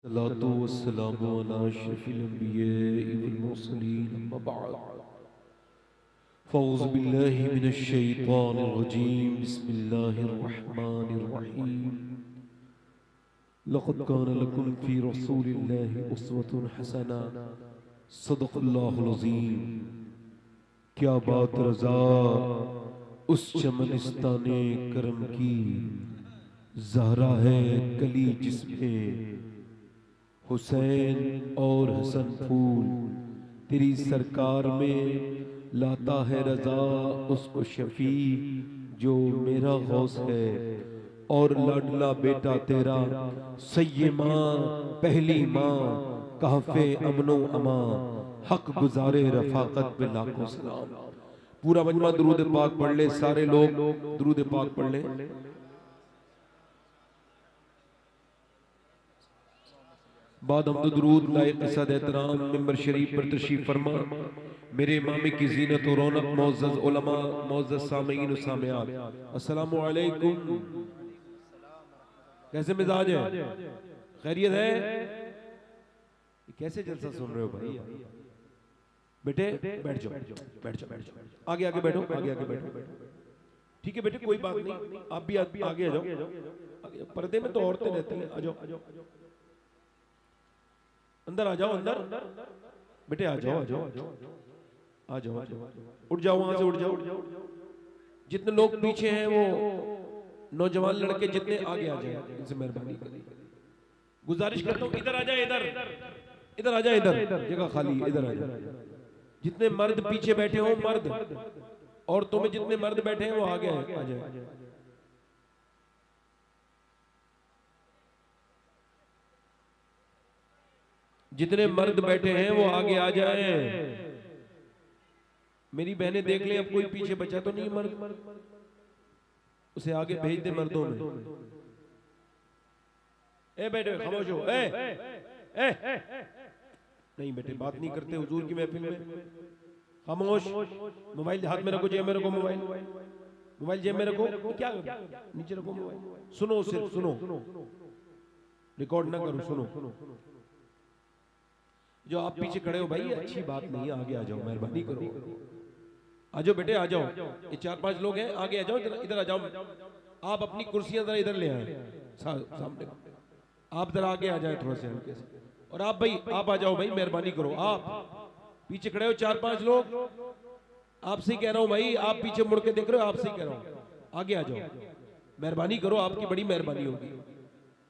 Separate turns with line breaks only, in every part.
सलातो वस्सलामु अला अशरफिल अंबिया'i वल मुरसलीन अम्मा बअद फ़ऊज़ु बिल्लाहि मिनश शैतानिर रजीम बिस्मिल्लाहिर रहमानिर रहीम लक़द कान लकुम फ़ी रसूलिल्लाहि उस्वतुन हसना सदक़ल्लाहुल अज़ीम। क्या बात रज़ा उस चमनिस्ताने करम की, ज़हरा है कली जिसमें हुसैन और हसन फूल। तेरी सरकार में लाता है रज़ा उसको शफी जो मेरा गौस है, और लाडला बेटा तेरा सैयमा पहली माँ कहफे अमनो अमा हक गुजारे रफाकत पे लाखों सलाम। पूरा मजमा दुरूद पाक पढ़ ले, सारे लोग दुरूद पाक पढ़ ले। बाद हम दुरूद लायक सद एहतराम मिंबर शरीफ पर तशरीफ फरमा। मेरे इमाम की जीनत और रौनक मोअज़्ज़ज़ उलमा, मोअज़्ज़ज़ सामीईन और सामियात, अस्सलामु अलैकुम। कैसे मिजाज है? खैरियत है? कैसे जलसा सुन रहे हो भाई? बेटे बैठ जाओ, बैठ जाओ, बैठ जाओ, आगे आगे बैठो, आगे आगे बैठो। ठीक है बेटे, कोई बात नहीं, आप भी आगे आ जाओ। पर्दे में तो औरतें रहती हैं, आ जाओ, अंदर आ जाओ, अंदर बेटे आ जाओ, आ जाओ, आ जाओ, आ जाओ, उठ जाओ, वहां से उठ जाओ। जितने लोग पीछे हैं वो नौजवान लड़के जितने आगे आ जाए, इनसे मेहरबानी करें, गुजारिश करता हूँ इधर आ जाए, इधर आ जाए, इधर जगह खाली, इधर आ जाए। जितने मर्द पीछे बैठे हो, मर्द औरतों में जितने मर्द बैठे हैं वो आगे आ जाए। जितने मर्द बैठे हैं वो आगे आ जाएं। मेरी बहनें देख लें, अब कोई पीछे बचा तो नहीं मर्द, उसे आगे भेज दे मर्दों में। ए बेटे खामोश हो, नहीं बेटे बात नहीं करते हुजूर की महफिल में, खामोश। मोबाइल हाथ में रखो, जेब में रखो, मोबाइल जेब में रखो, क्या नीचे रखो मोबाइल। सुनो, सिर्फ सुनो, रिकॉर्ड ना करो, सुनो। जो आप पीछे खड़े हो भाई, अच्छी बात नहीं है, आगे आ जाओ, मेहरबानी करो, आ जाओ बेटे, आ जाओ। ये 4-5 लोग हैं, आगे आ जाओ, इधर आ जाओ। आप अपनी कुर्सियां जरा इधर ले आए सामने, आप जरा आगे आ जाए थोड़ा से हल्के से। और आप भाई, आप आ जाओ भाई, मेहरबानी करो। आप पीछे खड़े हो 4-5 लोग, आपसे कह रहा हूं भाई, आप पीछे मुड़ के देख रहे हो, आपसे कह रहा हूं, आगे आ जाओ, मेहरबानी करो, आपकी बड़ी मेहरबानी होगी।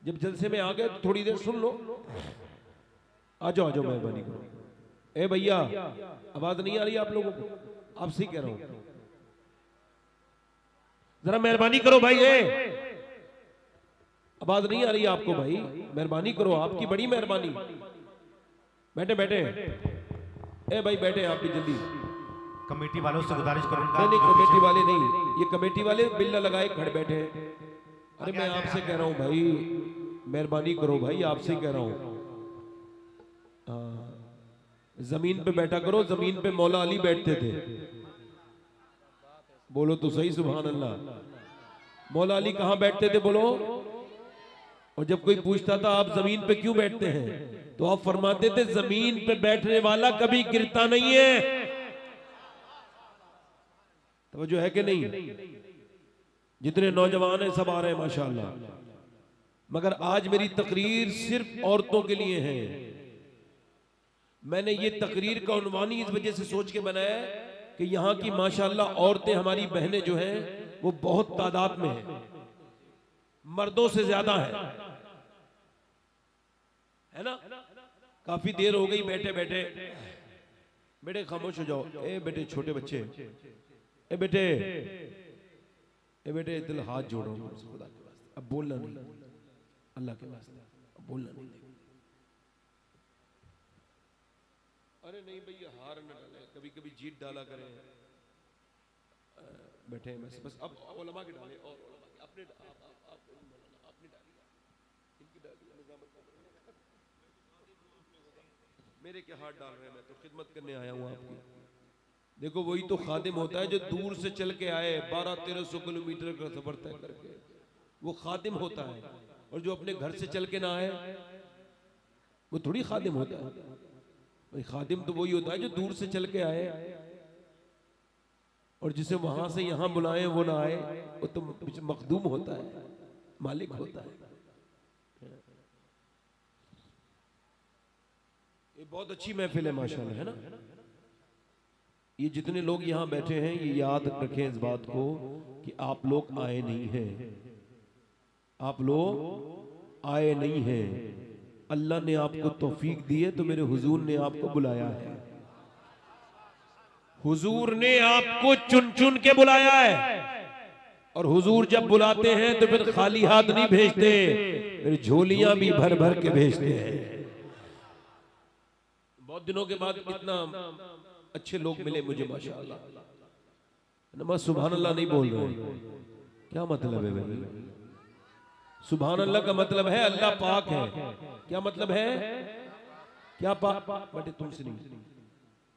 जब जलसे में आ गए तो थोड़ी देर सुन लो, आ जाओ, मेहरबानी करो। ए भैया, आवाज नहीं आ रही आप लोगों को? आपसे कह रहा हूं, जरा मेहरबानी करो भाई। आवाज नहीं आ रही आपको भाई? मेहरबानी करो, आपकी बड़ी मेहरबानी। बैठे ए भाई, बैठे आप भी जल्दी।
कमेटी वालों से गुजारिश करूंगा।
नहीं, कमेटी वाले नहीं, ये कमेटी वाले बिल लगाए खड़े बैठे हैं। अरे मैं आपसे कह रहा हूं भाई, मेहरबानी करो भाई, आपसे कह रहा हूं। जमीन पे बैठा करो, जमीन पे मौला अली बैठते थे। बोलो तो सही, सुभान अल्लाह। मौला अली कहां बैठते थे बोलो? और जब कोई पूछता था आप जमीन पे क्यों बैठते हैं, तो आप फरमाते थे जमीन पे बैठने वाला कभी गिरता नहीं है। तो जो है कि नहीं? जितने नौजवान हैं सब आ रहे हैं माशाअल्लाह, मगर आज मेरी तकरीर सिर्फ औरतों के लिए है। मैंने ये तकरीर का उन्वान ही इस वजह से सोच के बनाया कि यहाँ की माशाअल्लाह औरतें, हमारी बहनें जो हैं वो बहुत तादाद में हैं, मर्दों से ज्यादा है ना? काफी देर हो गई बैठे बैठे। बेटे खामोश हो जाओ, ए बेटे छोटे बच्चे, ए बेटे दिल हाथ जोड़ रहा हूं खुदा के वास्ते, अब बोलना नहीं, अल्लाह के वास्ते अब बोलना नहीं। अरे नहीं भैया, हार न डाले, कभी कभी जीत डाला करें। बैठे बस अब उलमा के डाले, और अपने अपने डाली, इनकी डाली, मेरे क्या हाथ डाल रहे हैं? मैं तो खिदमत करने आया हूँ आपकी। देखो वही तो खादिम होता है जो दूर से चल के आए, 1200-1300 किलोमीटर का सफर तय करके, वो खादिम होता है। और जो अपने घर से चल के ना आए, वो थोड़ी खादिम होता है भाई। खादिम तो वही होता है जो दूर से चल के आए और जिसे वहां से यहां बुलाए वो ना आए, वो तो मखदूम होता है, मालिक होता है। ये बहुत अच्छी महफिल है माशाल्लाह, है ना। ये जितने लोग यहाँ बैठे हैं ये याद रखें इस बात को कि आप लोग आए नहीं हैं, आप लोग आए नहीं हैं। अल्लाह ने आपको तौफीक दी है तो मेरे हुजूर ने आपको बुलाया है। हुजूर ने आपको चुन चुन के बुलाया है। और हुजूर जब बुलाते हैं तो फिर खाली हाथ नहीं भेजते, फिर झोलियां भी भर भर के भेजते हैं। बहुत दिनों के बाद इतना अच्छे लोग मिले मुझे माशाअल्लाह। नमाज सुभान अल्लाह नहीं बोल रहे, क्या मतलब है भाई? सुभान अल्लाह का मतलब है अल्लाह पाक है। क्या मतलब है? क्या पाक? बेटे तुमसे नहीं,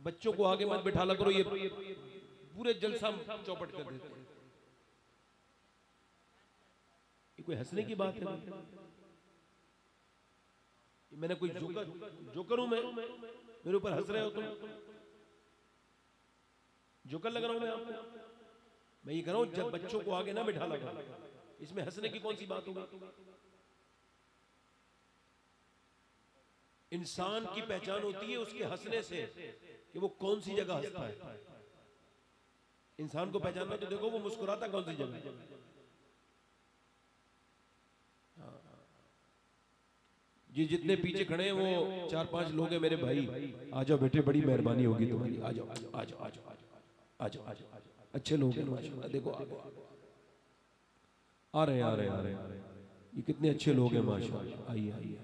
बच्चों को आगे मत बिठा ला करो, ये पूरे जलसा चौपट कर देते हैं। ये कोई हंसने की बात है? मैंने कोई जोकर हूं मैं? मेरे ऊपर हंस रहे हो तुम? जोकर लग रहा हूं मैं आपको? मैं ये कह रहा हूं जब बच्चों को आगे ना बिठा लगा, इसमें हंसने की कौन सी बात होगी? इंसान की पहचान होती है उसके हंसने से कि वो कौन सी जगह हंसता है। इंसान को पहचानना तो देखो वो मुस्कुराता कौन सी जगह। जी जितने पीछे खड़े हैं वो 4-5 लोग हैं मेरे भाई, आ जाओ बेटे, बड़ी मेहरबानी होगी तुम्हारी, आ जाओ आ जाओ आ जाओ आ जाओ आ जाओ आ जाओ। अच्छे लोग हैं माशाल्लाह, देखो आ रहे आ रहे आ रहे, ये कितने अच्छे लोग हैं माशाल्लाह। आइए आइए।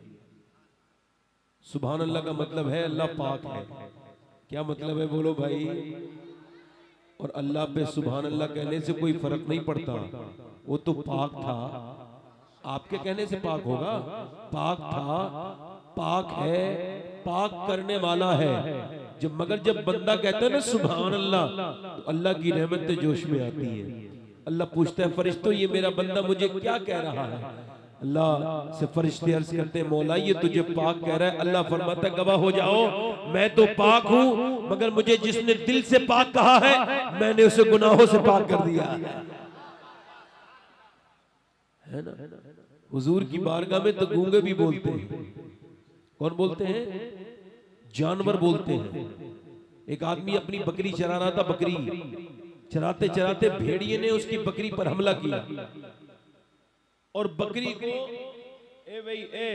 सुभान अल्लाह का मतलब है अल्लाह पाक है। क्या मतलब है बोलो भाई? और अल्लाह पे सुभान अल्लाह कहने से कोई फर्क नहीं पड़ता, वो तो पाक था। आपके कहने से पाक होगा? पाक था, पाक है, पाक करने वाला है। मगर जब बंदा कहता है ना सुभान अल्लाह, तो अल्लाह की रहमत जोश में आती है। अल्लाह पूछता है फरिश्तों ये मेरा बंदा मुझे क्या कह रहा है? अल्लाह से फरिश्ते अर्ज करते हैं मौला ये तुझे पाक कह रहा है। अल्लाह फरमाता है गवाह हो जाओ मैं तो पाक हूं, मगर मुझे जिसने दिल से पाक कहा है मैंने उसे गुनाहों से पाक कर दिया है ना। हुजूर की बारगाह में तो गूंगे भी बोलते हैं। कौन बोलते हैं? जानवर बोलते हैं। एक आदमी अपनी बकरी चरा रहा था, बकरी चराते चराते भेड़िए ने उसकी बकरी पर हमला किया और बकरी को ए भाई ए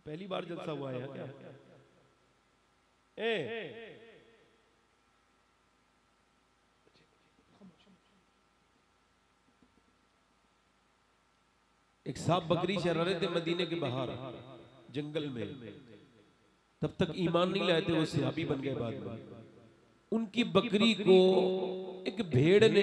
पहली बार जलसा हुआ है क्या? एक साहब बकरी चरा रहे थे मदीने के बाहर जंगल में, तब तक ईमान नहीं लाए थे, वो सहाबी बन गए बाद में। उनकी बकरी को एक भेड़ ने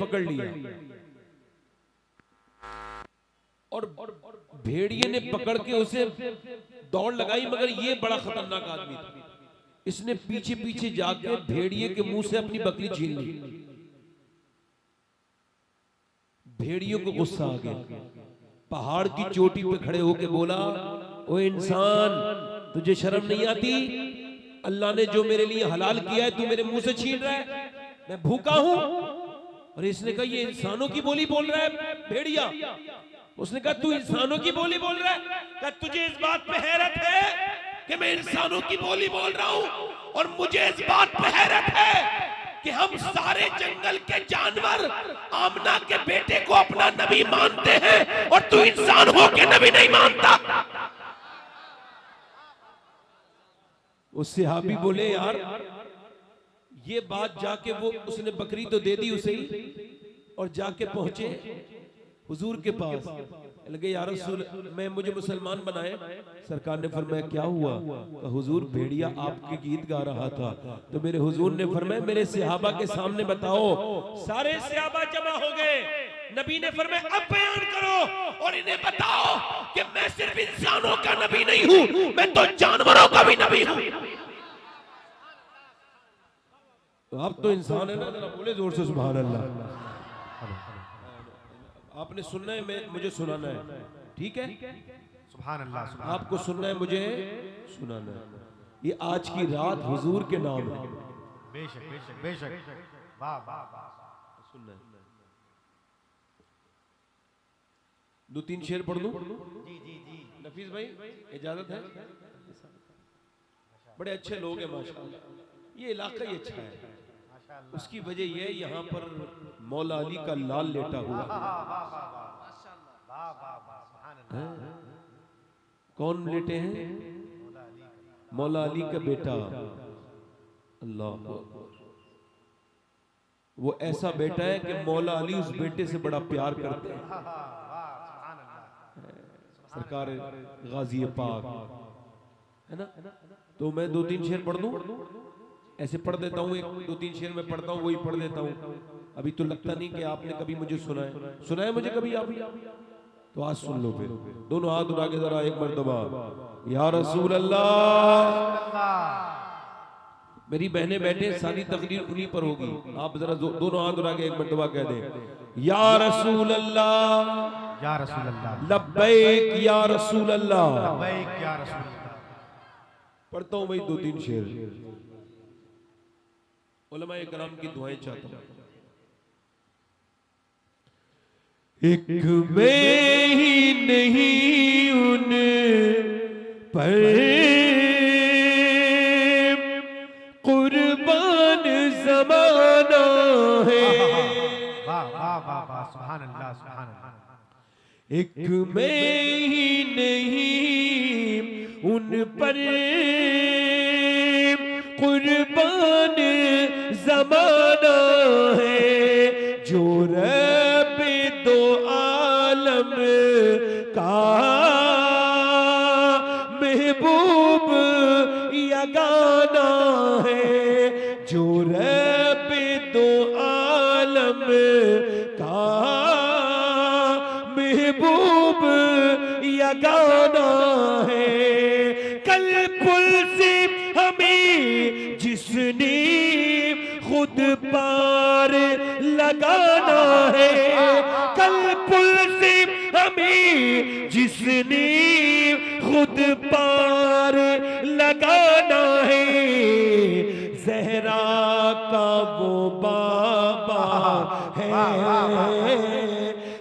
पकड़ लिया और भेड़िए ने पकड़ के उसे दौड़ लगाई, मगर ये बड़ा खतरनाक आदमी था। इसने पीछे पीछे जाकर भेड़िए के मुंह से अपनी बकरी छीन ली। भेड़ियों को गुस्सा आ गया, पहाड़ की चोटी पे खड़े होकर बोला ओ इंसान तुझे शर्म नहीं आती? अल्लाह ने जो मेरे लिए हलाल किया है तू मेरे मुंह से छीन रहा है, मैं भूखा हूं। और इसने कहा ये इंसानों की बोली बोल रहा है भेड़िया। उसने कहा तू इंसानों की बोली बोल रहा है? क्या तुझे इस बात पे हैरत है कि मैं इंसानों की बोली बोल रहा हूं? और मुझे इस बात पे हैरत है कि हम सारे जंगल के जानवर आमना के बेटे को अपना नबी मानते हैं और तू इंसान हो के नबी नहीं मानता। उस सहाबी बोले यार ये बात जाके वो उसने बकरी तो दे दी उसे और जाके पहुंचे हुजूर के पास। लगे यार रसूल मैं मुझे मुसलमान बनाए। सरकार ने फरमाया क्या हुआ? हुजूर भेड़िया आपके गीत गा रहा था। तो मेरे हुजूर ने फरमाया मेरे सहाबा के सामने बताओ। सारे सहाबा जमा हो गए। नबी ने फरमाया अब बयान करो और इन्हें बताओ कि मैं सिर्फ इंसानों का नबी नहीं हूं, मैं तो जानवरों का भी नबी हूं। तो आप तो इंसान है ना, जरा बोले जोर से सुभान अल्लाह। आपने सुनना है, मैं मुझे सुनाना है, ठीक है?
सुभान अल्लाह, सुभान
आपको सुनना है, मुझे सुनाना है। ये आज की रात हुजूर के नाम है।
बेशक बेशक बेशक, वाह वाह वाह।
सुनना है। दो तीन शेर पढ़ दूं?
जी जी जी,
नफीस भाई इजाजत है? बड़े अच्छे लोग हैं माशाअल्लाह, ये इलाका ही अच्छा है। उसकी वजह यह है यहाँ पर मौला अली का लाल लेटा हुआ है। कौन लेटे हैं? मौला अली का बेटा। अल्लाह, वो ऐसा बेटा है कि मौला अली उस बेटे से बड़ा प्यार करते हैं। सरकार गाजी पाक है ना। तो मैं दो तीन शेर पढ़ दूं? ऐसे पढ़ देता हूँ, एक दो तीन शेर में पढ़ता हूँ, वही पढ़ देता हूँ। अभी तो लगता नहीं कि आपने कभी मुझे सुना है मुझे कभी आप? तो आज सुन लो फिर। दोनों हाथ उठा के जरा एक मर्तबा या रसूल अल्लाह। मेरी बहनें बैठे, सारी तकरीर उन्हीं पर होगी। आप जरा दोनों हाथ उठा के एक मर्तबा कह दें या रसूल अल्लाह,
या रसूल अल्लाह,
लब्बैक या रसूल अल्लाह,
लब्बैक या रसूल अल्लाह।
पढ़ता हूँ भाई दो तीन शेर, उलमाए कराम की दुआएं चाहता हूँ। एक मैं ही नहीं उन पर कुर्बान ज़माना है।
वाह वाह वाह वाह, सुभान अल्लाह, सुभान अल्लाह।
एक मैं ही नहीं उन पर कुर्बान ज़माना है, जो रब दो आलम का महबूब यगाना है, जो रब दो आलम का महबूब यगाना है। कल पुल से हमें जिसने खुद पार लगाना है, कल पुल से हमें जिसने खुद पार लगाना है, ज़हरा का वो बाबा है,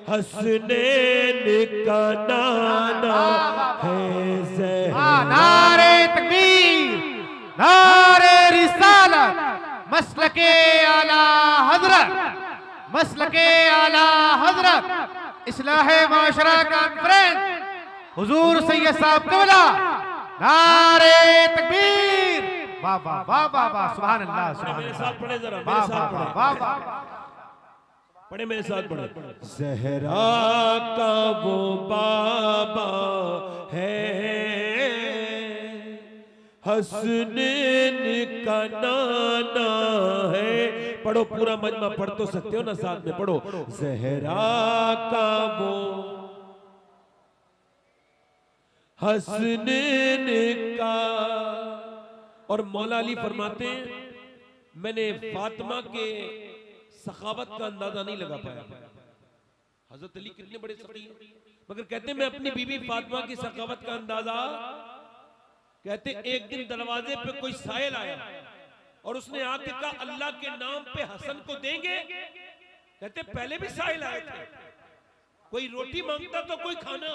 हसनैन का नाना है, ज़हरा।
नारे तकबीर, नारे रिसालत, मसलके आला हजरत, मसलके आला हजरत, इस्लाहे माशरा कॉन्फ्रेंस, हुजूर सैयद साहब कबला। नारे तकबीर, वाह वाह वाह वाह वाह, सुभान अल्लाह, सुभान
मेरे साथ पढ़े जरा,
वाह
मेरे साथ
वाह
पढ़े,
वाह वाह,
पढ़े मेरे साथ पढ़े। ज़हरा का वो बाबा है, हसनैन का नाना है। पढ़ो पूरा मजमा, पढ़ तो सकते हो ना, साथ में पढ़ो। ज़हरा का वो हसनैन का। और मौला अली फरमाते हैं, मैंने फातिमा के सखावत का अंदाजा नहीं लगा पाया। हजरत अली कितने बड़े सखी हैं, मगर कहते हैं मैं अपनी बीवी फातिमा की सखावत का अंदाजा, कहते एक दिन दरवाजे पे कोई साहिल आया और उसने आके कहा अल्लाह के नाम पे हसन को देंगे। कहते पहले भी साहिल आए थे, कोई रोटी मांगता तो कोई खाना,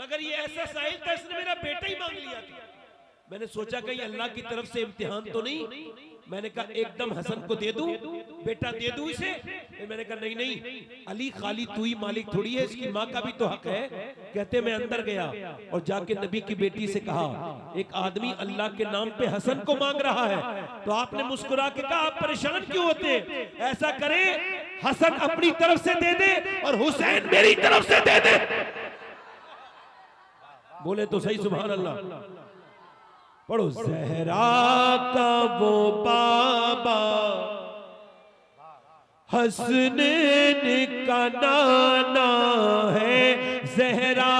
मगर ये ऐसा साहिल था, इसने मेरा बेटा ही मांग लिया था। मैंने सोचा कहीं अल्लाह की तरफ से इम्तिहान तो नहीं। मैंने कहा एकदम हसन को दे दूं, बेटा दे दूं इसे। फिर मैंने कहा नहीं नहीं, अली खाली तू ही मालिक थोड़ी है, इसकी माँ का भी तो हक है। कहते मैं अंदर गया और जाके नबी की बेटी से कहा एक आदमी अल्लाह के नाम पे हसन को मांग रहा है। तो आपने मुस्कुरा के कहा आप परेशान क्यों होते, ऐसा करें हसन अपनी तरफ से दे दे और हुसैन मेरी तरफ से दे दे। बोले तो सही सुभान अल्लाह। पढ़ो। ज़हरा का वो बाबा हसनैन का नाना है, ज़हरा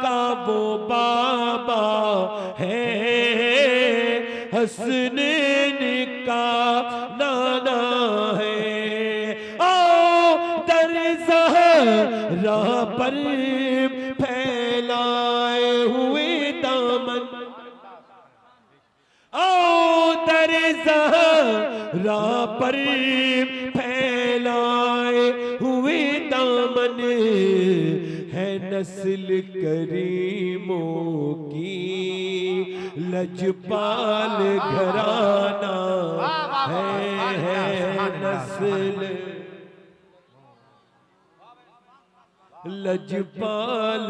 का वो बाबा है, हसनैन का नाना राह पर फैलाए हुए दामन, आओ दर ज़हरा पर फैलाए हुए दामन, है नस्ल करीमों की लजपाल घराना, है नस्ल लजपाल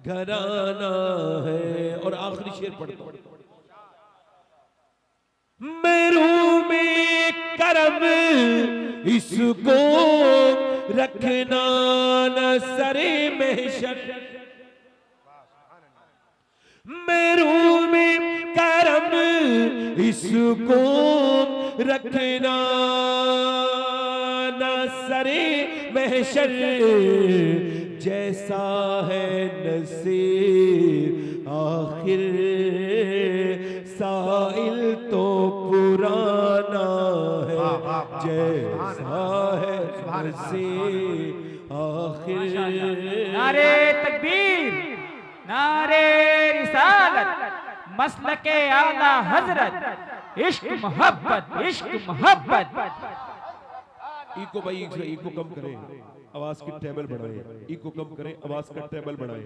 घराना है। और आखिरी शेर पढ़ता हूं, मेरू में करम इसको रखना न सरे महशर, मेरू में करम इसको रखना न सरे महशर, जैसा है नसीब आखिर साइल तो पुराना है, जैसा है नसीब आखिर।
नारे तकबीर, नारे रिसालत, मसलके आला हजरत, इश्क मोहब्बत, इश्क मोहब्बत।
इको भाई इको कम करें, आवाज की टेबल बढ़ाएं, इको कम करें, आवाज का टेबल बढ़ाएं।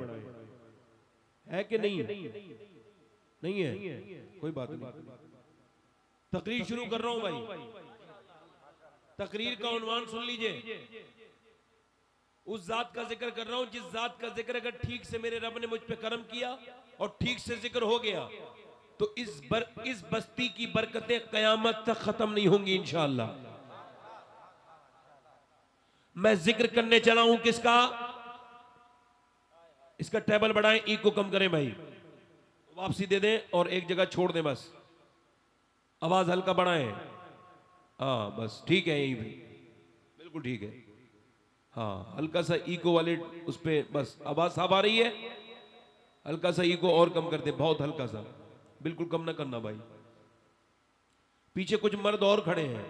है कि नहीं? नहीं है, कोई बात नहीं। तकरीर शुरू कर रहा हूं भाई। तकरीर का उन्वान सुन लीजिए। उस जात का जिक्र कर रहा हूं जिस जात का जिक्र अगर ठीक से मेरे रब ने मुझ पे करम किया और ठीक से जिक्र हो गया तो इस बस्ती की बरकतें कयामत तक खत्म नहीं होंगी इंशाअल्लाह। मैं जिक्र करने चला हूं किसका? इसका टेबल बढ़ाएं, इको कम करें भाई, वापसी दे दें और एक जगह छोड़ दें बस। आवाज हल्का बढ़ाएं, हाँ बस ठीक है, यही बिल्कुल ठीक है। हाँ हल्का सा इको वाले उस पे बस आवाज साफ आ रही है, हल्का सा इको और कम कर दे, बहुत हल्का सा, बिल्कुल कम ना करना भाई। पीछे कुछ मर्द और खड़े हैं,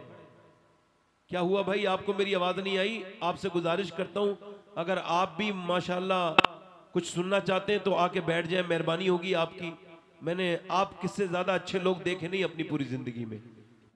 क्या हुआ भाई? आपको मेरी आवाज नहीं आई? आपसे गुजारिश करता हूं अगर आप भी माशाल्लाह कुछ सुनना चाहते हैं तो आके बैठ जाए, मेहरबानी होगी आपकी। मैंने आप किससे ज्यादा अच्छे लोग देखे नहीं अपनी पूरी जिंदगी में।